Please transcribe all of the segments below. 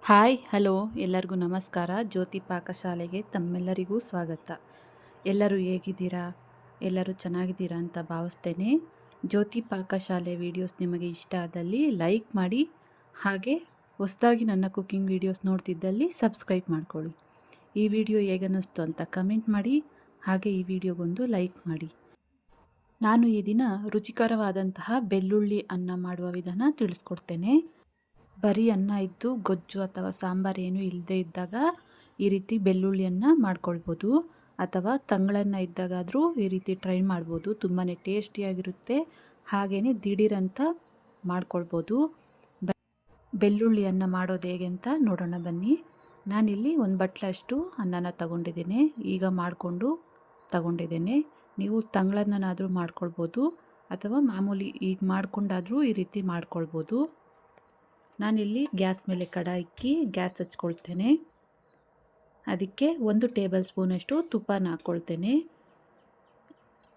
Hi hello ಎಲ್ಲರಿಗೂ ನಮಸ್ಕಾರ. ಜ್ಯೋತಿ ಪಾಕಶಾಲೆಗೆ ತಮ್ಮೆಲ್ಲರಿಗೂ ಸ್ವಾಗತ. ಎಲ್ಲರೂ ಹೇಗಿದ್ದೀರಾ? ಎಲ್ಲರೂ ಚೆನ್ನಾಗಿದ್ದೀರಾ ಅಂತ ಭಾವಿಸ್ತೇನೆ. ಜ್ಯೋತಿ ಪಾಕಶಾಲೆ ವೀಡಿಯೋಸ್ ನಿಮಗೆ ಇಷ್ಟ ಆದಲ್ಲಿ ಲೈಕ್ ಮಾಡಿ, ಹಾಗೆ ಹೊಸದಾಗಿ ನನ್ನ ಕುಕ್ಕಿಂಗ್ ವೀಡಿಯೋಸ್ ನೋಡ್ತಿದ್ದಲ್ಲಿ ಸಬ್ಸ್ಕ್ರೈಬ್ ಮಾಡ್ಕೊಳ್ಳಿ. ಈ ವಿಡಿಯೋ ಹೇಗನ್ನಿಸ್ತು ಅಂತ ಕಮೆಂಟ್ ಮಾಡಿ, ಹಾಗೆ ಈ ವಿಡಿಯೋಗೊಂದು ಲೈಕ್ ಮಾಡಿ. ನಾನು ಈ ದಿನ ರುಚಿಕರವಾದಂತಹ ಬೆಳ್ಳುಳ್ಳಿ ಅನ್ನ ಮಾಡುವ ವಿಧಾನ ತಿಳಿಸ್ಕೊಡ್ತೇನೆ. ಬರೀ ಅನ್ನ ಇದ್ದು ಗೊಜ್ಜು ಅಥವಾ ಸಾಂಬಾರು ಏನು ಇಲ್ಲದೆ ಇದ್ದಾಗ ಈ ರೀತಿ ಬೆಳ್ಳುಳ್ಳಿಯನ್ನು ಮಾಡ್ಕೊಳ್ಬೋದು, ಅಥವಾ ತಂಗಳನ್ನ ಇದ್ದಾಗಾದರೂ ಈ ರೀತಿ ಟ್ರೈ ಮಾಡ್ಬೋದು. ತುಂಬಾ ಟೇಸ್ಟಿಯಾಗಿರುತ್ತೆ, ಹಾಗೆಯೇ ದಿಢೀರಂತ ಮಾಡ್ಕೊಳ್ಬೋದು. ಬೆಳ್ಳುಳ್ಳಿಯನ್ನು ಮಾಡೋದು ಹೇಗೆ ಅಂತ ನೋಡೋಣ ಬನ್ನಿ. ನಾನಿಲ್ಲಿ ಒಂದು ಬಟ್ಲಷ್ಟು ಅನ್ನನ ತಗೊಂಡಿದ್ದೇನೆ, ಈಗ ಮಾಡಿಕೊಂಡು ತಗೊಂಡಿದ್ದೇನೆ. ನೀವು ತಂಗಳನ್ನಾದರೂ ಮಾಡ್ಕೊಳ್ಬೋದು, ಅಥವಾ ಮಾಮೂಲಿ ಈಗ ಮಾಡ್ಕೊಂಡಾದರೂ ಈ ರೀತಿ ಮಾಡ್ಕೊಳ್ಬೋದು. ನಾನಿಲ್ಲಿ ಗ್ಯಾಸ್ ಮೇಲೆ ಕಡಾಯಿ ಇಕ್ಕಿ ಗ್ಯಾಸ್ ಹಚ್ಕೊಳ್ತೇನೆ. ಅದಕ್ಕೆ 1 ಟೇಬಲ್ ಸ್ಪೂನಷ್ಟು ತುಪ್ಪನ ಹಾಕ್ಕೊಳ್ತೇನೆ.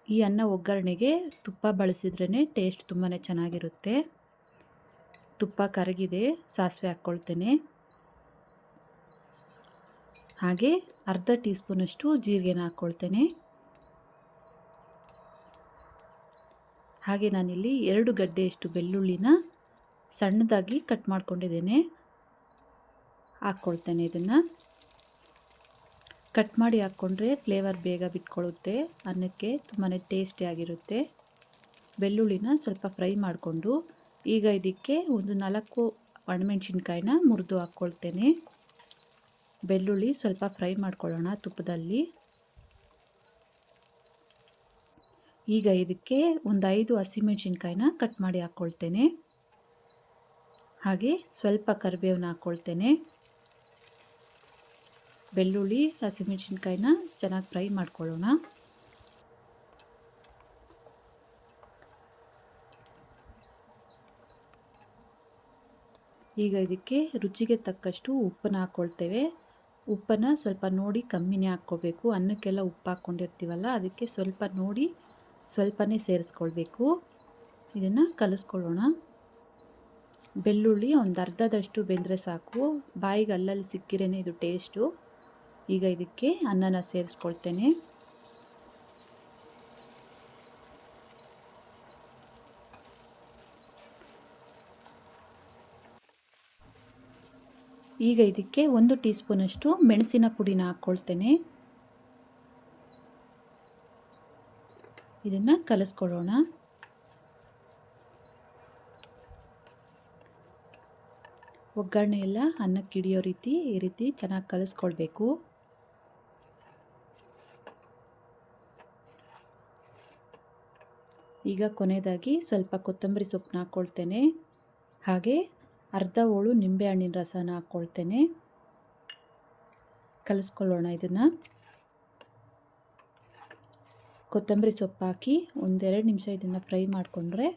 ಈ ಅನ್ನ ಒಗ್ಗರಣೆಗೆ ತುಪ್ಪ ಬಳಸಿದ್ರೇ ಟೇಸ್ಟ್ ತುಂಬಾ ಚೆನ್ನಾಗಿರುತ್ತೆ. ತುಪ್ಪ ಕರಗಿದೆ, ಸಾಸಿವೆ ಹಾಕ್ಕೊಳ್ತೇನೆ. ಹಾಗೆ ಅರ್ಧ ಟೀ ಸ್ಪೂನಷ್ಟು ಜೀರಿಗೆನ ಹಾಕ್ಕೊಳ್ತೇನೆ. ಹಾಗೆ ನಾನಿಲ್ಲಿ 2 ಗಡ್ಡೆಯಷ್ಟು ಬೆಳ್ಳುಳ್ಳಿನ ಸಣ್ಣದಾಗಿ ಕಟ್ ಮಾಡ್ಕೊಂಡಿದ್ದೇನೆ, ಹಾಕ್ಕೊಳ್ತೇನೆ. ಇದನ್ನು ಕಟ್ ಮಾಡಿ ಹಾಕ್ಕೊಂಡ್ರೆ ಫ್ಲೇವರ್ ಬೇಗ ಬಿಟ್ಕೊಳ್ಳುತ್ತೆ, ಅನ್ನಕ್ಕೆ ತುಂಬಾ ಟೇಸ್ಟಿಯಾಗಿರುತ್ತೆ. ಬೆಳ್ಳುಳ್ಳಿನ ಸ್ವಲ್ಪ ಫ್ರೈ ಮಾಡಿಕೊಂಡು ಈಗ ಇದಕ್ಕೆ ಒಂದು 4 ಒಣಮೆಣಸಿನ್ಕಾಯಿನ ಮುರಿದು ಹಾಕ್ಕೊಳ್ತೇನೆ. ಬೆಳ್ಳುಳ್ಳಿ ಸ್ವಲ್ಪ ಫ್ರೈ ಮಾಡ್ಕೊಳ್ಳೋಣ ತುಪ್ಪದಲ್ಲಿ. ಈಗ ಇದಕ್ಕೆ ಒಂದು 5 ಹಸಿಮೆಣಸಿನ್ಕಾಯಿನ ಕಟ್ ಮಾಡಿ ಹಾಕ್ಕೊಳ್ತೇನೆ. ಹಾಗೆ ಸ್ವಲ್ಪ ಕರಿಬೇವನ್ನ ಹಾಕ್ಕೊಳ್ತೇನೆ. ಬೆಳ್ಳುಳ್ಳಿ ಹಸಿಮೆಣಸಿನ್ಕಾಯಿನ ಚೆನ್ನಾಗಿ ಫ್ರೈ ಮಾಡ್ಕೊಳ್ಳೋಣ. ಈಗ ಇದಕ್ಕೆ ರುಚಿಗೆ ತಕ್ಕಷ್ಟು ಉಪ್ಪನ್ನು ಹಾಕ್ಕೊಳ್ತೇವೆ. ಉಪ್ಪನ್ನು ಸ್ವಲ್ಪ ನೋಡಿ ಕಮ್ಮಿನೇ ಹಾಕ್ಕೋಬೇಕು. ಅನ್ನಕ್ಕೆಲ್ಲ ಉಪ್ಪು ಹಾಕ್ಕೊಂಡಿರ್ತೀವಲ್ಲ, ಅದಕ್ಕೆ ಸ್ವಲ್ಪ ನೋಡಿ ಸ್ವಲ್ಪನೇ ಸೇರಿಸ್ಕೊಳ್ಬೇಕು. ಇದನ್ನು ಕಲಿಸ್ಕೊಳ್ಳೋಣ. ಬೆಳ್ಳುಳ್ಳಿ ಒಂದು ಅರ್ಧದಷ್ಟು ಬೆಂದರೆ ಸಾಕು, ಬಾಯಿಗೆ ಅಲ್ಲಲ್ಲಿ ಸಿಕ್ಕಿರೇ ಇದು ಟೇಸ್ಟು. ಈಗ ಇದಕ್ಕೆ ಅನ್ನನ ಸೇರಿಸ್ಕೊಳ್ತೇನೆ. ಈಗ ಇದಕ್ಕೆ 1 ಟೀ ಸ್ಪೂನಷ್ಟು ಮೆಣಸಿನ ಪುಡಿನ ಹಾಕ್ಕೊಳ್ತೇನೆ. ಇದನ್ನು ಕಲಿಸ್ಕೊಳ್ಳೋಣ. ಒಗ್ಗರಣೆ ಎಲ್ಲ ಅನ್ನಕ್ಕೆ ಹಿಡಿಯೋ ರೀತಿ ಈ ರೀತಿ ಚೆನ್ನಾಗಿ ಕಲಿಸ್ಕೊಳ್ಬೇಕು. ಈಗ ಕೊನೆಯದಾಗಿ ಸ್ವಲ್ಪ ಕೊತ್ತಂಬರಿ ಸೊಪ್ಪನ್ನ ಹಾಕ್ಕೊಳ್ತೇನೆ. ಹಾಗೆ ಅರ್ಧ ಹೋಳು ನಿಂಬೆಹಣ್ಣಿನ ರಸನ ಹಾಕ್ಕೊಳ್ತೇನೆ. ಕಲಿಸ್ಕೊಳ್ಳೋಣ. ಇದನ್ನು ಕೊತ್ತಂಬರಿ ಸೊಪ್ಪು ಹಾಕಿ 1-2 ನಿಮಿಷ ಇದನ್ನು ಫ್ರೈ ಮಾಡಿಕೊಂಡ್ರೆ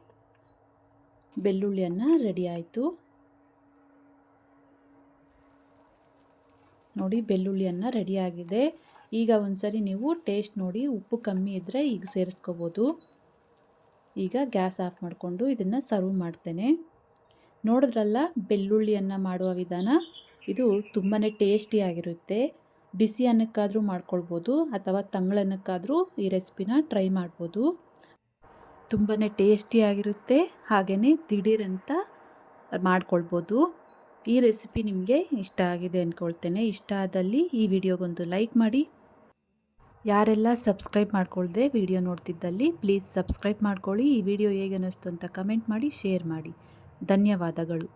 ಬೆಳ್ಳುಳ್ಳಿ ಅನ್ನ ರೆಡಿ ಆಯಿತು. ನೋಡಿ, ಬೆಳ್ಳುಳ್ಳಿ ಅನ್ನ ರೆಡಿಯಾಗಿದೆ. ಈಗ ಒಂದ್ಸರಿ ನೀವು ಟೇಸ್ಟ್ ನೋಡಿ, ಉಪ್ಪು ಕಮ್ಮಿ ಇದ್ದರೆ ಈಗ ಸೇರಿಸ್ಕೋಬೋದು. ಈಗ ಗ್ಯಾಸ್ ಆಫ್ ಮಾಡಿಕೊಂಡು ಇದನ್ನು ಸರ್ವ್ ಮಾಡ್ತೇನೆ. ನೋಡಿದ್ರಲ್ಲ ಬೆಳ್ಳುಳ್ಳಿಯನ್ನು ಮಾಡುವ ವಿಧಾನ, ಇದು ತುಂಬಾ ಟೇಸ್ಟಿಯಾಗಿರುತ್ತೆ. ಬಿಸಿ ಅನ್ನಕ್ಕಾದರೂ ಮಾಡ್ಕೊಳ್ಬೋದು, ಅಥವಾ ತಂಗಳನ್ನಕ್ಕಾದರೂ ಈ ರೆಸಿಪಿನ ಟ್ರೈ ಮಾಡ್ಬೋದು. ತುಂಬಾ ಟೇಸ್ಟಿಯಾಗಿರುತ್ತೆ, ಹಾಗೆಯೇ ದಿಢೀರಂತ ಮಾಡ್ಕೊಳ್ಬೋದು. ಈ ರೆಸಿಪಿ ನಿಮಗೆ ಇಷ್ಟ ಆಗಿದೆ ಅಂದ್ಕೊಳ್ತೇನೆ. ಇಷ್ಟ ಆದಲ್ಲಿ ಈ ವಿಡಿಯೋಗೊಂದು ಲೈಕ್ ಮಾಡಿ. ಯಾರೆಲ್ಲ ಸಬ್ಸ್ಕ್ರೈಬ್ ಮಾಡ್ಕೊಳ್ದೆ ವಿಡಿಯೋ ನೋಡ್ತಿದ್ದಲ್ಲಿ ಪ್ಲೀಸ್ ಸಬ್ಸ್ಕ್ರೈಬ್ ಮಾಡ್ಕೊಳ್ಳಿ. ಈ ವಿಡಿಯೋ ಹೇಗೆ ಅನ್ನಿಸ್ತು ಅಂತ ಕಮೆಂಟ್ ಮಾಡಿ, ಶೇರ್ ಮಾಡಿ. ಧನ್ಯವಾದಗಳು.